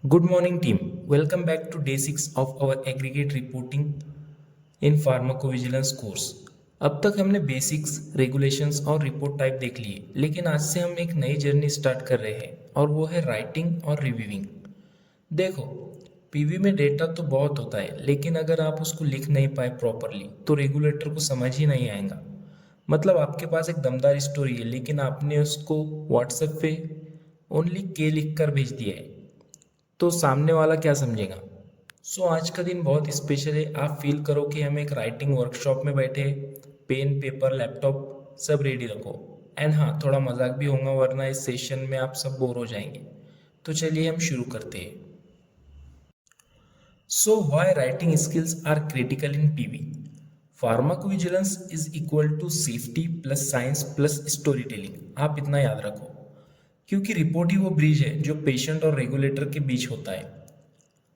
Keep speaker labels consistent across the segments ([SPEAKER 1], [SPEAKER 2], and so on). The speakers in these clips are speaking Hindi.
[SPEAKER 1] Good morning, team. Welcome back to day 6 of our aggregate reporting in pharmacovigilance course. अब तक हमने बेसिक्स, रेगुलेशंस और रिपोर्ट टाइप देख लिए, लेकिन आज से हम एक नई जर्नी स्टार्ट कर रहे हैं और वो है राइटिंग और रिव्यूइंग। देखो, पीवी में डेटा तो बहुत होता है, लेकिन अगर आप उसको लिख नहीं पाए प्रॉपरली तो रेगुलेटर को समझ ही नहीं आएगा। मतलब आपके पास एक दमदार स्टोरी है, लेकिन आपने उसको व्हाट्सएप पे ओनली के लिख कर भेज दिया है, तो सामने वाला क्या समझेगा। आज का दिन बहुत स्पेशल है। आप फील करो कि हम एक राइटिंग वर्कशॉप में बैठे, पेन पेपर लैपटॉप सब रेडी रखो। एंड हाँ, थोड़ा मजाक भी होगा, वरना इस सेशन में आप सब बोर हो जाएंगे। तो चलिए हम शुरू करते हैं। Why writing skills are critical in PV? Pharmacovigilance is equal to safety plus science plus storytelling. आप इतना याद रखो, क्योंकि रिपोर्ट ही वो ब्रिज है जो पेशेंट और रेगुलेटर के बीच होता है।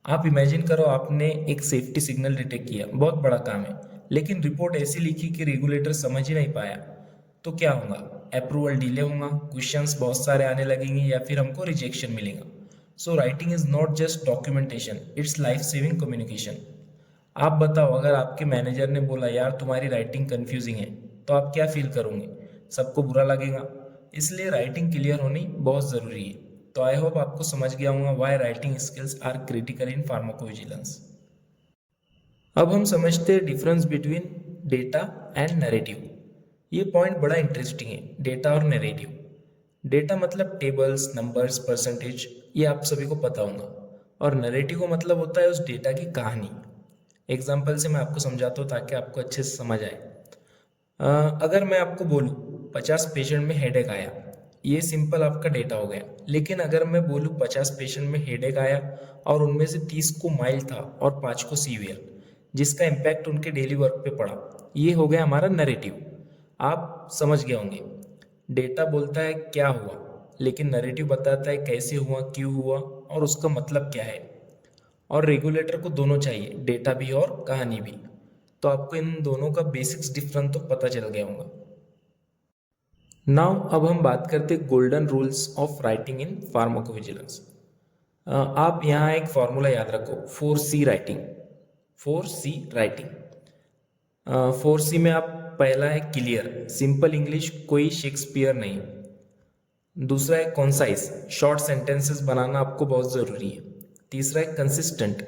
[SPEAKER 1] आप इमेजिन करो, आपने एक सेफ्टी सिग्नल डिटेक्ट किया, बहुत बड़ा काम है, लेकिन रिपोर्ट ऐसी लिखी कि रेगुलेटर समझ ही नहीं पाया। तो क्या होगा? अप्रूवल डिले होगा, क्वेश्चंस बहुत सारे आने लगेंगे, या फिर हमको रिजेक्शन मिलेगा। Writing is not just documentation, it's life saving communication. आप बताओ, अगर आपके मैनेजर ने बोला यार तुम्हारी राइटिंग कंफ्यूजिंग है, तो आप क्या फील करोगे? सबको बुरा लगेगा। इसलिए राइटिंग क्लियर होनी बहुत ज़रूरी है। तो आई होप आपको समझ गया होगा why writing skills are critical in pharmacovigilance. अब हम समझते हैं difference between data and narrative. ये पॉइंट बड़ा इंटरेस्टिंग है, डेटा और नैरेटिव। डेटा मतलब टेबल्स, नंबर्स, परसेंटेज, ये आप सभी को पता होगा। और नैरेटिव का मतलब होता है उस डेटा की कहानी। एग्जाम्पल से मैं आपको समझाता हूँ ताकि आपको अच्छे से समझ आए। अगर मैं आपको बोलूँ 50 पेशेंट में हेडेक आया, ये सिंपल आपका डेटा हो गया। लेकिन अगर मैं बोलूँ 50 पेशेंट में हेडेक आया और उनमें से 30 को माइल्ड था और 5 को सीवियर, जिसका इम्पैक्ट उनके डेली वर्क पे पड़ा, ये हो गया हमारा नैरेटिव। आप समझ गए होंगे, डेटा बोलता है क्या हुआ, लेकिन नैरेटिव बताता है कैसे हुआ, क्यों हुआ और उसका मतलब क्या है। और रेगुलेटर को दोनों चाहिए, डेटा भी और कहानी भी। तो आपको इन दोनों का बेसिक्स डिफरेंस तो पता चल गया होगा। नाउ अब हम बात करते हैं golden rules of writing in pharmacovigilance. आप यहाँ एक फॉर्मूला याद रखो, 4C writing. 4C writing, 4C में आप पहला है क्लियर, सिंपल इंग्लिश, कोई शेक्सपियर नहीं। दूसरा है कॉन्साइज, शॉर्ट सेंटेंसेस बनाना आपको बहुत ज़रूरी है। तीसरा है कंसिस्टेंट,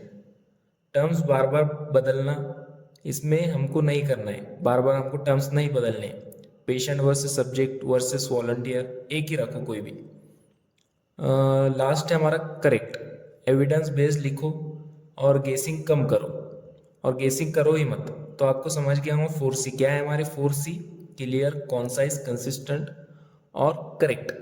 [SPEAKER 1] टर्म्स बार बार बदलना इसमें हमको नहीं करना है, बार बार हमको टर्म्स नहीं बदलने। Patient versus subject versus volunteer एक ही रखो कोई भी। लास्ट है हमारा करेक्ट, एविडेंस बेस्ड लिखो और गेसिंग कम करो, और गेसिंग करो ही मत। तो आपको समझ गया हूँ 4C क्या है हमारे। 4C क्लियर, कॉन्साइज, कंसिस्टेंट और करेक्ट।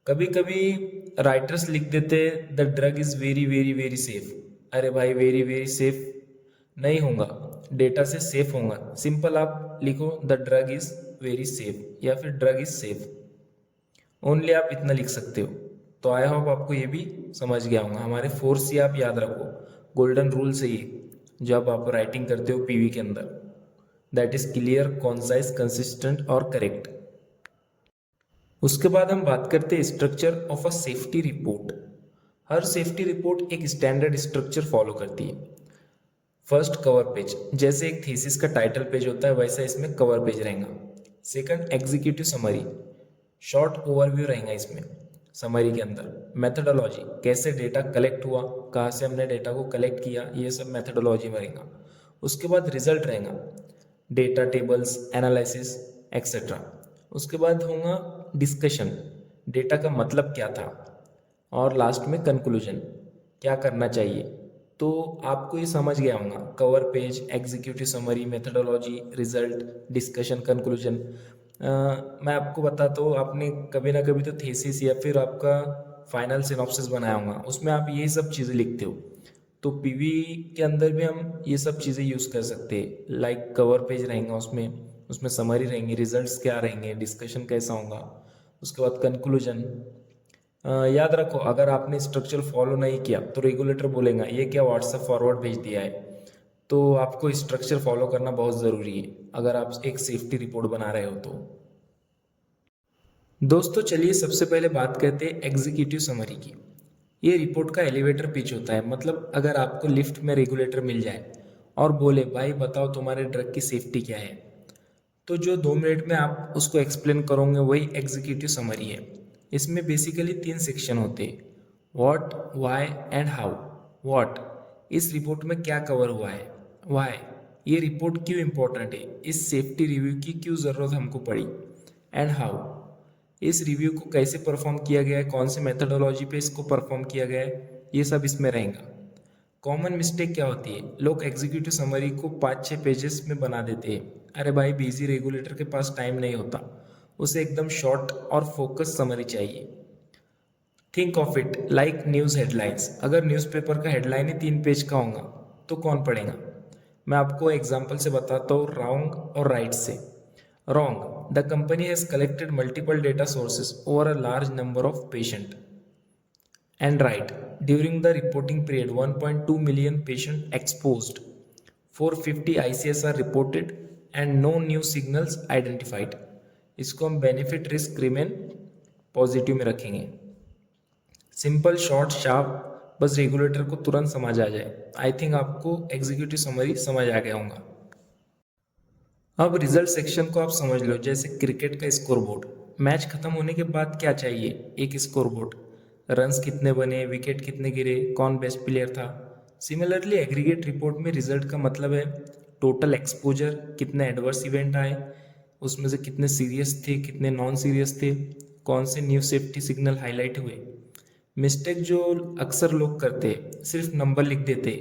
[SPEAKER 1] कभी कभी राइटर्स लिख देते the drug is very very very safe. अरे भाई, वेरी वेरी सेफ नहीं होगा, डेटा से सेफ होगा। सिंपल आप लिखो the drug is very safe या फिर ड्रग इज सेफ, ओनली आप इतना लिख सकते हो। तो आई होप आपको ये भी समझ गया होगा। हमारे 4C आप याद रखो, गोल्डन रूल से ये जब आप राइटिंग करते हो पीवी के अंदर, that is clear, concise, consistent और करेक्ट। उसके बाद हम बात करते हैं structure of a safety report. Her safety report एक स्टैंडर्ड स्ट्रक्चर फॉलो करती है। फर्स्ट कवर पेज, जैसे एक थीसिस का टाइटल पेज होता है वैसा इसमें कवर पेज रहेगा। Second executive summary, short overview रहेगा इसमें समरी के अंदर। मेथडोलॉजी, कैसे डेटा कलेक्ट हुआ, कहाँ से हमने डेटा को कलेक्ट किया, ये सब मेथडोलॉजी में रहेगा। उसके बाद रिजल्ट रहेगा, डेटा टेबल्स, एनालिसिस एक्सेट्रा। उसके बाद होगा डिस्कशन, डेटा का मतलब क्या था, और लास्ट में कंक्लूजन, क्या करना चाहिए। तो आपको ये समझ गया होगा, cover page, executive summary, methodology, result, discussion, conclusion. मैं आपको बताता हूँ, आपने कभी ना कभी तो थीसिस या फिर आपका फाइनल सिनॉप्सिस बनाया होगा, उसमें आप यही सब चीज़ें लिखते हो। तो पीवी के अंदर भी हम ये सब चीज़ें यूज़ कर सकते हैं। लाइक कवर पेज रहेंगे, उसमें उसमें समरी रहेंगी, रिजल्ट्स क्या रहेंगे, डिस्कशन कैसा होगा, उसके बाद कंक्लूजन। याद रखो, अगर आपने स्ट्रक्चर फॉलो नहीं किया तो रेगुलेटर बोलेगा ये क्या व्हाट्सएप फॉरवर्ड भेज दिया है। तो आपको स्ट्रक्चर फॉलो करना बहुत ज़रूरी है अगर आप एक सेफ्टी रिपोर्ट बना रहे हो तो। दोस्तों चलिए सबसे पहले बात करते हैं एग्जीक्यूटिव समरी की। ये रिपोर्ट का एलिवेटर पिच होता है, मतलब अगर आपको लिफ्ट में रेगुलेटर मिल जाए और बोले भाई बताओ तुम्हारे ड्रग की सेफ्टी क्या है, तो जो 2 मिनट में आप उसको एक्सप्लेन करोगे वही एग्जीक्यूटिव समरी है। इसमें बेसिकली 3 सेक्शन होते हैं, what, why and how. What, इस रिपोर्ट में क्या कवर हुआ है। व्हाई, ये रिपोर्ट क्यों इम्पोर्टेंट है, इस सेफ्टी रिव्यू की क्यों ज़रूरत हमको पड़ी। एंड हाउ, इस रिव्यू को कैसे परफॉर्म किया गया है, कौन सी मेथडोलॉजी पे इसको परफॉर्म किया गया है, ये सब इसमें रहेगा। कॉमन मिस्टेक क्या होती है, लोग एग्जीक्यूटिव समरी को 5-6 पेजेस में बना देते हैं। अरे भाई बिजी रेगुलेटर के पास टाइम नहीं होता, उसे एकदम शॉर्ट और फोकस समरी चाहिए। Think of it like news headlines. अगर न्यूज़पेपर का हेडलाइन ही 3 पेज का होगा तो कौन पढ़ेगा। मैं आपको एग्जांपल से बताता हूँ रॉन्ग और राइट से। Wrong, the company has collected multiple data sources over a large number of patient. And right, during the reporting period, 1.2 million patient exposed, 450 ICS are reported and no new signals identified. इसको हम बेनिफिट रिस्क रिमेन पॉजिटिव में रखेंगे। सिंपल शॉर्ट शार्प, बस रेगुलेटर को तुरंत समझ आ जाए। आई थिंक आपको एग्जीक्यूटिव समरी समझ आ गया होगा। अब रिजल्ट सेक्शन को आप समझ लो जैसे क्रिकेट का स्कोर बोर्ड। मैच खत्म होने के बाद क्या चाहिए, एक स्कोर बोर्ड, रन्स कितने बने, विकेट कितने गिरे, कौन बेस्ट प्लेयर था। सिमिलरली एग्रीगेट रिपोर्ट में रिजल्ट का मतलब है टोटल एक्सपोजर, कितने एडवर्स इवेंट आए, उसमें से कितने सीरियस थे, कितने नॉन सीरियस थे, कौन से न्यू सेफ्टी सिग्नल हाईलाइट हुए। मिस्टेक जो अक्सर लोग करते, सिर्फ नंबर लिख देते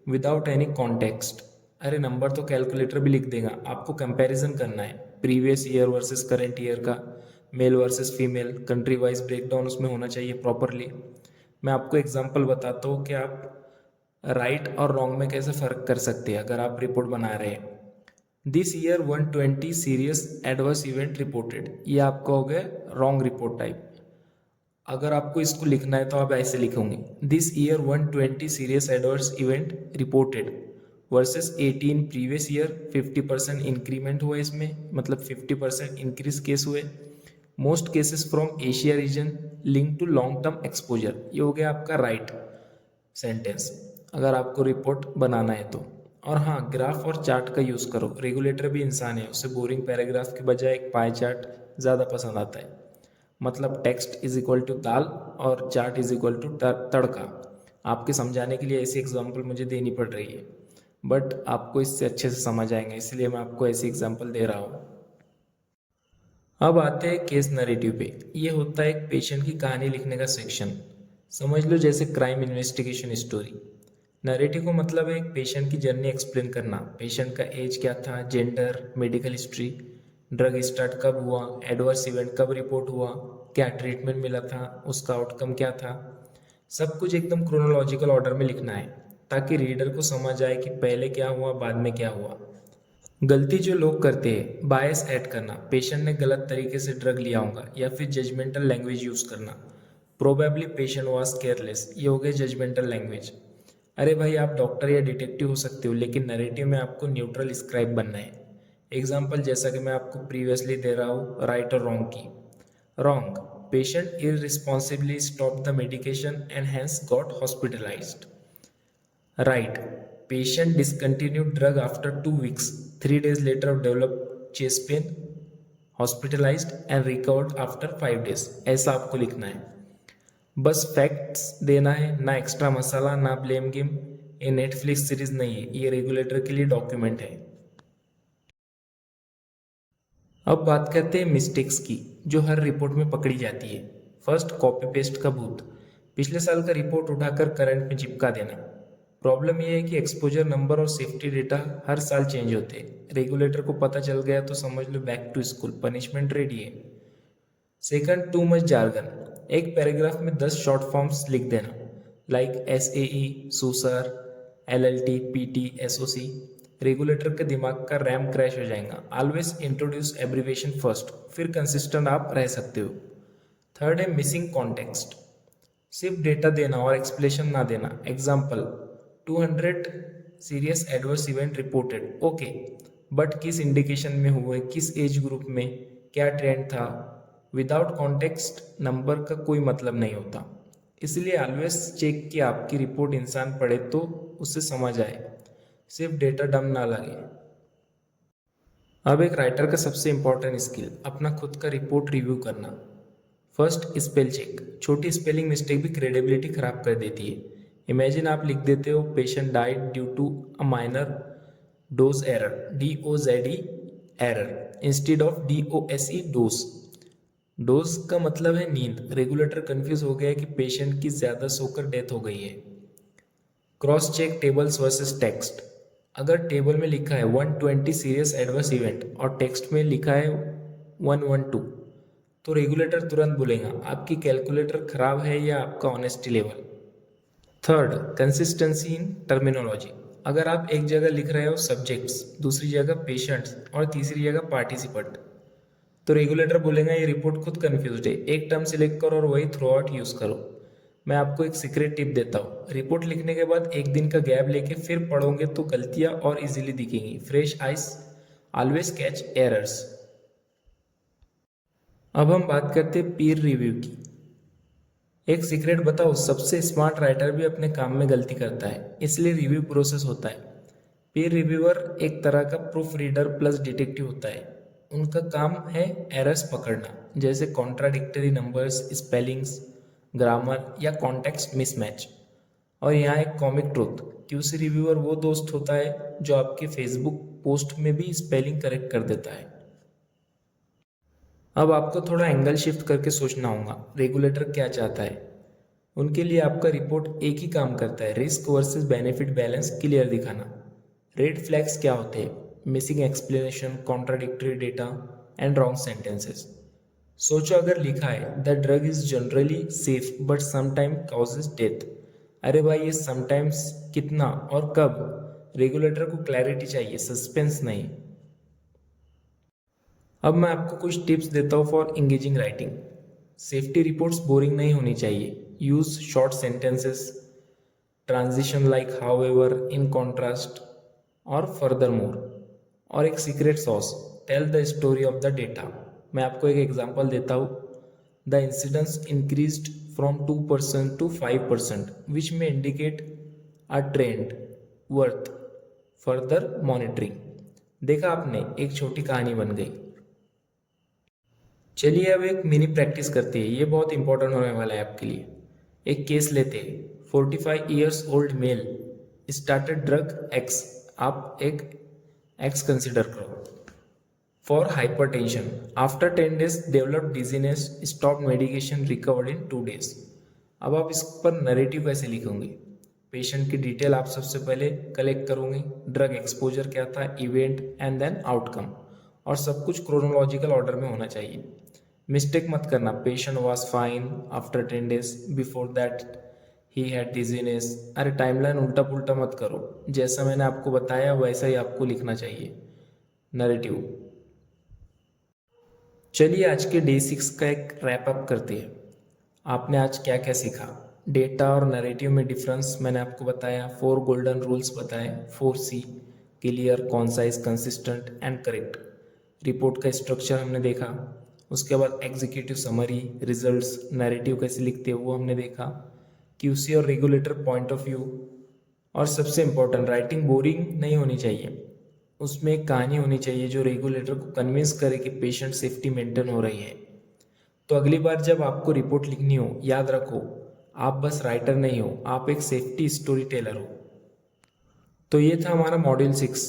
[SPEAKER 1] विदाउट एनी कॉन्टेक्स्ट। अरे नंबर तो कैलकुलेटर भी लिख देगा, आपको कंपैरिजन करना है previous year versus current year का, male versus female, country wise breakdown उसमें होना चाहिए प्रॉपरली। मैं आपको एग्जांपल बताता हूँ कि आप राइट और रॉन्ग में कैसे फ़र्क कर सकते हैं अगर आप रिपोर्ट बना रहे हैं। This year 120 serious adverse event reported, ये आपका हो गया रॉन्ग रिपोर्ट टाइप। अगर आपको इसको लिखना है तो आप ऐसे लिखोगे, this year 120 serious adverse event reported versus 18 previous year, 50% increment हुआ इसमें, मतलब 50% इंक्रीज केस हुए। Most cases from Asia region link to long term exposure, ये हो गया आपका राइट सेंटेंस अगर आपको रिपोर्ट बनाना है तो। और हाँ, ग्राफ और चार्ट का यूज़ करो, रेगुलेटर भी इंसान है, उसे बोरिंग पैराग्राफ के बजाय एक पाई चार्ट ज़्यादा पसंद आता है। मतलब टेक्स्ट इज इक्वल टू दाल और चार्ट इज इक्वल टू तड़का। आपके समझाने के लिए ऐसी एग्जांपल मुझे देनी पड़ रही है, बट आपको इससे अच्छे से समझ आएंगे, इसलिए मैं आपको ऐसी एग्जांपल दे रहा हूँ। अब आते हैं केस नरेटिव पे। ये होता है एक पेशेंट की कहानी लिखने का सेक्शन। समझ लो जैसे क्राइम इन्वेस्टिगेशन स्टोरी। नरेटिव को मतलब है एक पेशेंट की जर्नी एक्सप्लेन करना, पेशेंट का एज क्या था, gender, medical history, drug start कब हुआ, एडवर्स इवेंट कब रिपोर्ट हुआ, क्या ट्रीटमेंट मिला था, उसका आउटकम क्या था। सब कुछ एकदम क्रोनोलॉजिकल ऑर्डर में लिखना है ताकि रीडर को समझ आए कि पहले क्या हुआ बाद में क्या हुआ। गलती जो लोग करते हैं, बायस ऐड करना, पेशेंट ने गलत तरीके से ड्रग लिया होगा, या फिर जजमेंटल लैंग्वेज यूज़ करना, प्रोबेबली पेशेंट वाज केयरलेस, ये हो गए जजमेंटल लैंग्वेज। अरे भाई आप डॉक्टर या डिटेक्टिव हो सकते हो, लेकिन नैरेटिव में आपको न्यूट्रल स्क्राइब बनना है। एग्जाम्पल जैसा कि मैं आपको प्रीवियसली दे रहा हूँ राइट और रॉन्ग की। Wrong, patient irresponsibly stopped the medication and hence got hospitalized. Right, patient discontinued drug after 2 weeks. 3 days later developed chest pain, hospitalized and recovered after 5 days. ऐसा आपको लिखना है, बस फैक्ट्स देना है, ना एक्स्ट्रा मसाला ना ब्लेम गेम। ये नेटफ्लिक्स सीरीज नहीं है, ये रेगुलेटर के लिए डॉक्यूमेंट है। अब बात करते हैं मिस्टेक्स की जो हर रिपोर्ट में पकड़ी जाती है। फर्स्ट, कॉपी पेस्ट का भूत। पिछले साल का रिपोर्ट उठाकर करंट में चिपका देना। प्रॉब्लम यह है कि एक्सपोजर नंबर और सेफ्टी डेटा हर साल चेंज होते हैं। रेगुलेटर को पता चल गया तो समझ लो back to school, punishment ready है। Second, too much jargon. एक पैराग्राफ में 10 शॉर्ट फॉर्म्स लिख देना, like SAE, SUSAR, LLT, PT, SOC। Regulator के दिमाग का रैम क्रैश हो जाएगा। ऑलवेज इंट्रोड्यूस एब्रीवेशन फर्स्ट, फिर कंसिस्टेंट आप रह सकते हो। थर्ड है मिसिंग कॉन्टेक्स्ट, सिर्फ डेटा देना और एक्सप्लेनेशन ना देना। Example, 200 serious adverse event reported, okay, but किस इंडिकेशन में हुए, किस एज ग्रुप में, क्या ट्रेंड था। विदाउट कॉन्टेक्स्ट नंबर का कोई मतलब नहीं होता। इसलिए ऑलवेज चेक कि आपकी रिपोर्ट इंसान पढ़े तो उसे समझ आए, सिर्फ डेटा डम ना लगे। अब एक राइटर का सबसे इंपॉर्टेंट स्किल, अपना खुद का रिपोर्ट रिव्यू करना। First, spell check. छोटी स्पेलिंग मिस्टेक भी क्रेडिबिलिटी खराब कर देती है। इमेजिन आप लिख देते हो patient died due to a minor doze error, DOZE error instead of DOSE dose. Dose का मतलब है नींद। रेगुलेटर कंफ्यूज हो गया है कि पेशेंट की ज्यादा सोकर डेथ हो गई है। Cross check tables versus text. अगर टेबल में लिखा है 120 सीरियस एडवर्स इवेंट और टेक्स्ट में लिखा है 112, तो रेगुलेटर तुरंत बोलेगा आपकी कैलकुलेटर खराब है या आपका honesty level. Third, consistency in terminology. अगर आप एक जगह लिख रहे हो सब्जेक्ट्स, दूसरी जगह पेशेंट्स और तीसरी जगह पार्टिसिपेंट, तो रेगुलेटर बोलेगा ये रिपोर्ट खुद कंफ्यूज्ड है, एक टर्म सिलेक्ट करो और वही थ्रू आउट यूज करो। मैं आपको एक सीक्रेट टिप देता हूँ, रिपोर्ट लिखने के बाद एक दिन का गैप लेके फिर पढ़ोगे तो गलतियां और इजीली दिखेंगी। Fresh eyes always catch errors. अब हम बात करते हैं पीर रिव्यू की। एक सीक्रेट बताओ, सबसे स्मार्ट राइटर भी अपने काम में गलती करता है, इसलिए रिव्यू प्रोसेस होता है। पीर रिव्यूअर एक तरह का प्रूफ रीडर प्लस डिटेक्टिव होता है। उनका काम है एरर्स पकड़ना, जैसे कॉन्ट्राडिक्टरी नंबर्स, स्पेलिंग्स, ग्रामर या कॉन्टेक्स्ट मिसमैच। और यहाँ एक कॉमिक ट्रूथ, क्यूसी रिव्यूअर वो दोस्त होता है जो आपके फेसबुक पोस्ट में भी स्पेलिंग करेक्ट कर देता है। अब आपको थोड़ा एंगल शिफ्ट करके सोचना होगा, रेगुलेटर क्या चाहता है। उनके लिए आपका रिपोर्ट एक ही काम करता है, risk versus benefit balance clear दिखाना। रेड फ्लैग्स क्या होते हैं? Missing explanation, contradictory data and wrong sentences. सोचो अगर लिखा है the drug is generally safe but sometime causes death, अरे भाई ये समटाइम्स कितना और कब? रेगुलेटर को क्लैरिटी चाहिए, सस्पेंस नहीं। अब मैं आपको कुछ टिप्स देता हूँ for engaging writing. Safety reports boring नहीं होनी चाहिए। Use short sentences, transition like however, in contrast और फर्दर मोर। और एक secret sauce, tell the story of the data. मैं आपको एक एग्जांपल देता हूँ। The incidence increased from 2% to 5%, which में indicate a trend worth further monitoring. देखा आपने, एक छोटी कहानी बन गई। चलिए अब एक मिनी प्रैक्टिस करते हैं, ये बहुत इंपॉर्टेंट होने वाला है आपके लिए। एक केस लेते हैं, 45 years old mail started drug x. आप एक एक्स कंसिडर करो for hypertension. After 10 days developed dizziness, stop medication, recovered in 2 days। अब आप इस पर नरेटिव कैसे लिखोगे? पेशेंट की डिटेल आप सबसे पहले कलेक्ट करोगे, ड्रग एक्सपोजर क्या था, इवेंट एंड देन आउटकम, और सब कुछ क्रोनोलॉजिकल ऑर्डर में होना चाहिए। मिस्टेक मत करना, patient was fine after 10 days, before that he had dizziness. अरे टाइमलाइन उल्टा पुल्टा मत करो, जैसा मैंने आपको बताया वैसा ही आपको लिखना चाहिए नरेटिव। चलिए आज के डे 6 का एक रैप अप करते हैं। आपने आज क्या क्या सीखा? डेटा और नरेटिव में डिफरेंस मैंने आपको बताया, 4 गोल्डन रूल्स बताए, 4C, clear, concise, consistent and correct. Report का स्ट्रक्चर हमने देखा। उसके बाद एग्जीक्यूटिव समरी, रिजल्ट्स, नैरेटिव कैसे लिखते हैं वो हमने देखा, क्यूसी और रेगुलेटर पॉइंट ऑफ व्यू। और सबसे इंपॉर्टेंट, राइटिंग बोरिंग नहीं होनी चाहिए, उसमें एक कहानी होनी चाहिए जो रेगुलेटर को कन्विंस करे कि पेशेंट सेफ्टी मेंटेन हो रही है। तो अगली बार जब आपको रिपोर्ट लिखनी हो, याद रखो आप बस राइटर नहीं हो, आप एक सेफ्टी स्टोरी टेलर हो। तो ये था हमारा मॉड्यूल 6।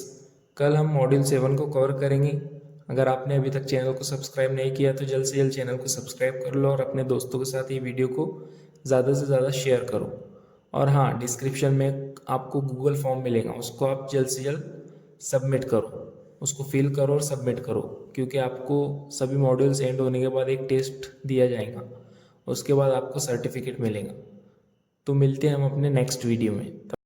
[SPEAKER 1] कल हम मॉड्यूल 7 को कवर करेंगे। अगर आपने अभी तक चैनल को सब्सक्राइब नहीं किया तो जल्द से जल्द चैनल को सब्सक्राइब कर लो और अपने दोस्तों के साथ ये वीडियो को ज़्यादा से ज़्यादा शेयर करो। और हाँ, डिस्क्रिप्शन में आपको गूगल फॉर्म मिलेगा, उसको आप जल्द से जल्द सबमिट करो, उसको फिल करो और सबमिट करो, क्योंकि आपको सभी मॉड्यूल्स एंड होने के बाद एक टेस्ट दिया जाएगा, उसके बाद आपको सर्टिफिकेट मिलेगा। तो मिलते हैं हम अपने नेक्स्ट वीडियो में।